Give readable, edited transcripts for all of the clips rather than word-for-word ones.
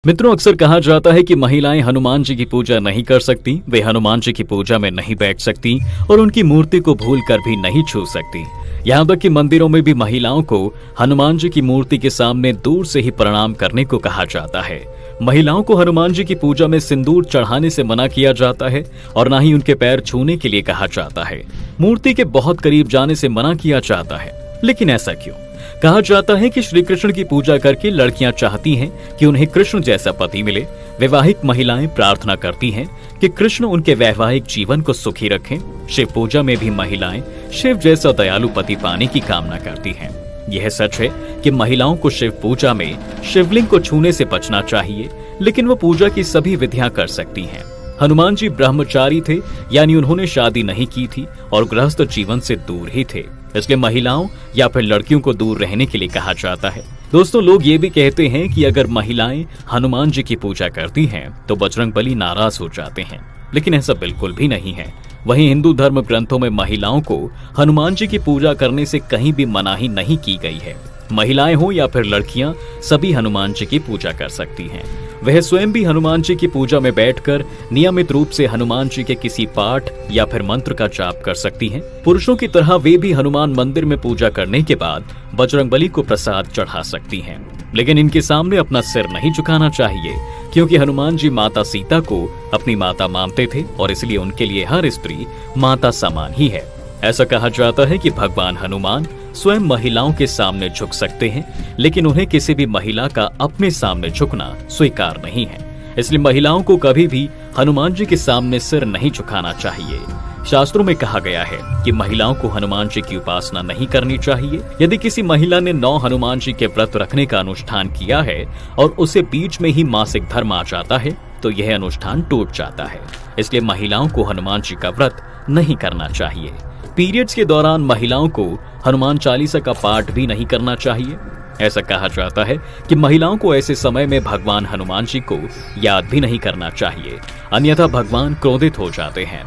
मित्रों, अक्सर कहा जाता है कि महिलाएं हनुमान जी की पूजा नहीं कर सकती, वे हनुमान जी की पूजा में नहीं बैठ सकती और उनकी मूर्ति को भूलकर भी नहीं छू सकती। यहाँ तक कि मंदिरों में भी महिलाओं को हनुमान जी की मूर्ति के सामने दूर से ही प्रणाम करने को कहा जाता है। महिलाओं को हनुमान जी की पूजा में सिंदूर चढ़ाने से मना किया जाता है और न ही उनके पैर छूने के लिए कहा जाता है। मूर्ति के बहुत करीब जाने से मना किया जाता है। लेकिन ऐसा क्यों? कहा जाता है कि श्री कृष्ण की पूजा करके लड़कियां चाहती हैं कि उन्हें कृष्ण जैसा पति मिले। वैवाहिक महिलाएं प्रार्थना करती हैं कि कृष्ण उनके वैवाहिक जीवन को सुखी रखें। शिव पूजा में भी महिलाएं शिव जैसा दयालु पति पाने की कामना करती हैं। यह सच है कि महिलाओं को शिव पूजा में शिवलिंग को छूने से बचना चाहिए, लेकिन वो पूजा की सभी विधियां कर सकती हैं। हनुमान जी ब्रह्मचारी थे, यानी उन्होंने शादी नहीं की थी और गृहस्थ जीवन से दूर ही थे, इसलिए महिलाओं या फिर लड़कियों को दूर रहने के लिए कहा जाता है। दोस्तों, लोग ये भी कहते हैं कि अगर महिलाएं हनुमान जी की पूजा करती हैं तो बजरंगबली नाराज हो जाते हैं, लेकिन ऐसा बिल्कुल भी नहीं है। वहीं हिंदू धर्म ग्रंथों में महिलाओं को हनुमान जी की पूजा करने से कहीं भी मनाही नहीं की गई है। महिलाएं हो या फिर लड़कियां, सभी हनुमान जी की पूजा कर सकती हैं। वह स्वयं भी हनुमान जी की पूजा में बैठकर नियमित रूप से हनुमान जी के किसी पाठ या फिर मंत्र का जाप कर सकती हैं। पुरुषों की तरह वे भी हनुमान मंदिर में पूजा करने के बाद बजरंगबली को प्रसाद चढ़ा सकती हैं, लेकिन इनके सामने अपना सिर नहीं झुकाना चाहिए, क्योंकि हनुमान जी माता सीता को अपनी माता मानते थे और इसलिए उनके लिए हर स्त्री माता समान ही है। ऐसा कहा जाता है कि भगवान हनुमान स्वयं महिलाओं के सामने झुक सकते हैं, लेकिन उन्हें किसी भी महिला का अपने सामने झुकना स्वीकार नहीं है। इसलिए महिलाओं को कभी भी हनुमान जी के सामने सिर नहीं झुकाना चाहिए। शास्त्रों में कहा गया है कि महिलाओं को हनुमान जी की उपासना नहीं करनी चाहिए। यदि किसी महिला ने 9 हनुमान जी के व्रत रखने का अनुष्ठान किया है और उसे बीच में ही मासिक धर्म आ जाता है तो यह अनुष्ठान टूट जाता है। इसलिए महिलाओं को हनुमान जी का व्रत नहीं करना चाहिए। पीरियड्स के दौरान महिलाओं को हनुमान चालीसा का पाठ भी नहीं करना चाहिए। ऐसा कहा जाता है कि महिलाओं को ऐसे समय में भगवान हनुमान जी को याद भी नहीं करना चाहिए, अन्यथा भगवान क्रोधित हो जाते हैं।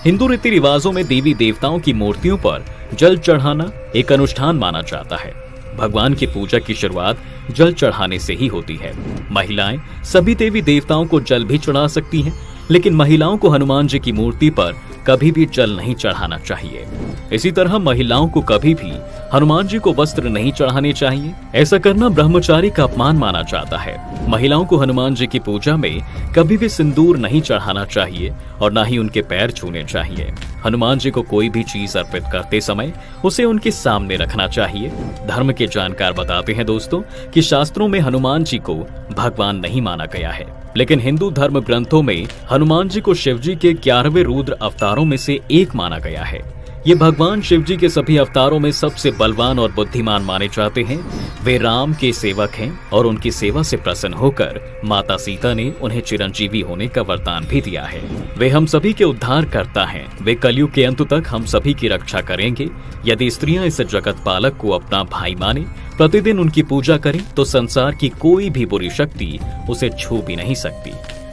हिंदू रीति रिवाजों में देवी देवताओं की मूर्तियों पर जल चढ़ाना एक अनुष्ठान माना जाता है। भगवान की पूजा की शुरुआत जल चढ़ाने से ही होती है। महिलाएं सभी देवी देवताओं को जल भी चढ़ा सकती हैं, लेकिन महिलाओं को हनुमान जी की मूर्ति पर कभी भी जल नहीं चढ़ाना चाहिए। इसी तरह महिलाओं को कभी भी हनुमान जी को वस्त्र नहीं चढ़ाने चाहिए। ऐसा करना ब्रह्मचारी का अपमान माना जाता है। महिलाओं को हनुमान जी की पूजा में कभी भी सिंदूर नहीं चढ़ाना चाहिए और न ही उनके पैर छूने चाहिए। हनुमान जी को कोई भी चीज अर्पित करते समय उसे उनके सामने रखना चाहिए। धर्म के जानकार बताते हैं दोस्तों कि शास्त्रों में हनुमान जी को भगवान नहीं माना गया है, लेकिन हिंदू धर्म ग्रंथों में हनुमान जी को शिव जी के 11वें रुद्र अवतारों में से एक माना गया है। ये भगवान शिव जी के सभी अवतारों में सबसे बलवान और बुद्धिमान माने जाते हैं। वे राम के सेवक हैं और उनकी सेवा से प्रसन्न होकर माता सीता ने उन्हें चिरंजीवी होने का वरदान भी दिया है। वे हम सभी के उद्धार करता हैं। वे कलयुग के अंत तक हम सभी की रक्षा करेंगे। यदि स्त्रियां इस जगत पालक को अपना भाई माने, प्रतिदिन उनकी पूजा करें, तो संसार की कोई भी बुरी शक्ति उसे छू भी नहीं सकती।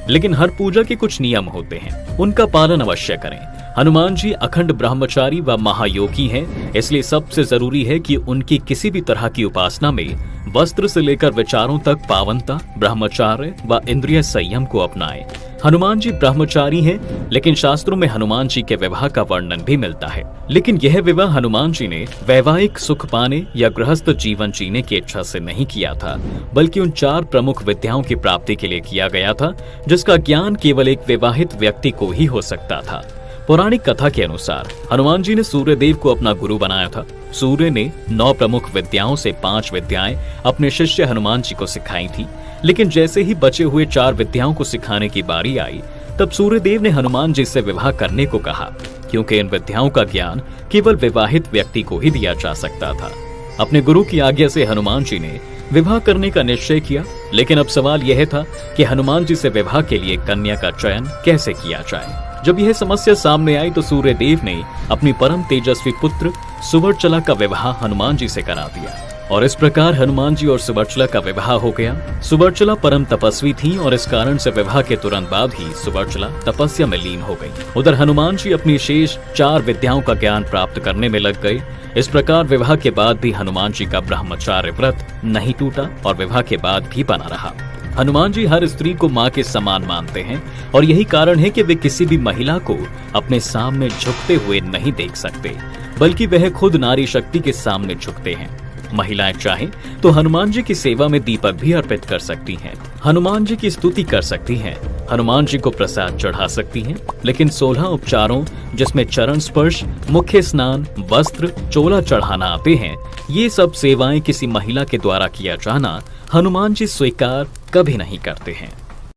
लेकिन हर पूजा के कुछ नियम होते हैं, उनका पालन अवश्य करें। हनुमान जी अखंड ब्रह्मचारी व महायोगी हैं, इसलिए सबसे जरूरी है कि उनकी किसी भी तरह की उपासना में वस्त्र से लेकर विचारों तक पावनता, ब्रह्मचार्य व इंद्रिय संयम को अपनाएं। हनुमान जी ब्रह्मचारी हैं, लेकिन शास्त्रों में हनुमान जी के विवाह का वर्णन भी मिलता है। लेकिन यह विवाह हनुमान जी ने वैवाहिक सुख पाने या गृहस्थ जीवन जीने की इच्छा से नहीं किया था, बल्कि उन 4 प्रमुख विद्याओं की प्राप्ति के लिए किया गया था, जिसका ज्ञान केवल एक विवाहित व्यक्ति को ही हो सकता था। पौराणिक कथा के अनुसार हनुमान जी ने सूर्य देव को अपना गुरु बनाया था। सूर्य ने 9 प्रमुख विद्याओं से 5 विद्याएं अपने शिष्य हनुमान जी को सिखाई थी, लेकिन जैसे ही बचे हुए 4 विद्याओं को सिखाने की बारी आई, तब सूर्य देव ने हनुमान जी से विवाह करने को कहा, क्योंकि इन विद्याओं का ज्ञान केवल विवाहित व्यक्ति को ही दिया जा सकता था। अपने गुरु की आज्ञा से हनुमान जी ने विवाह करने का निश्चय किया, लेकिन अब सवाल यह था कि हनुमान जी से विवाह के लिए कन्या का चयन कैसे किया जाए। जब यह समस्या सामने आई तो सूर्य देव ने अपनी परम तेजस्वी पुत्र सुवर्चला का विवाह हनुमान जी से करा दिया और इस प्रकार हनुमान जी और सुवर्चला का विवाह हो गया। सुवर्चला परम तपस्वी थी और इस कारण से विवाह के तुरंत बाद ही सुवर्चला तपस्या में लीन हो गई। उधर हनुमान जी अपनी शेष 4 विद्याओं का ज्ञान प्राप्त करने में लग गए। इस प्रकार विवाह के बाद भी हनुमान जी का ब्रह्मचार्य व्रत नहीं टूटा और विवाह के बाद भी बना रहा। हनुमान जी हर स्त्री को माँ के समान मानते हैं और यही कारण है कि वे किसी भी महिला को अपने सामने झुकते हुए नहीं देख सकते, बल्कि वह खुद नारी शक्ति के सामने झुकते हैं। महिलाएं चाहें तो हनुमान जी की सेवा में दीपक भी अर्पित कर सकती हैं, हनुमान जी की स्तुति कर सकती हैं, हनुमान जी को प्रसाद चढ़ा सकती हैं, लेकिन 16 उपचारों जिसमें चरण स्पर्श, मुख्य स्नान, वस्त्र, चोला चढ़ाना आते हैं, ये सब सेवाएं किसी महिला के द्वारा किया जाना हनुमान जी स्वीकार कभी नहीं करते हैं।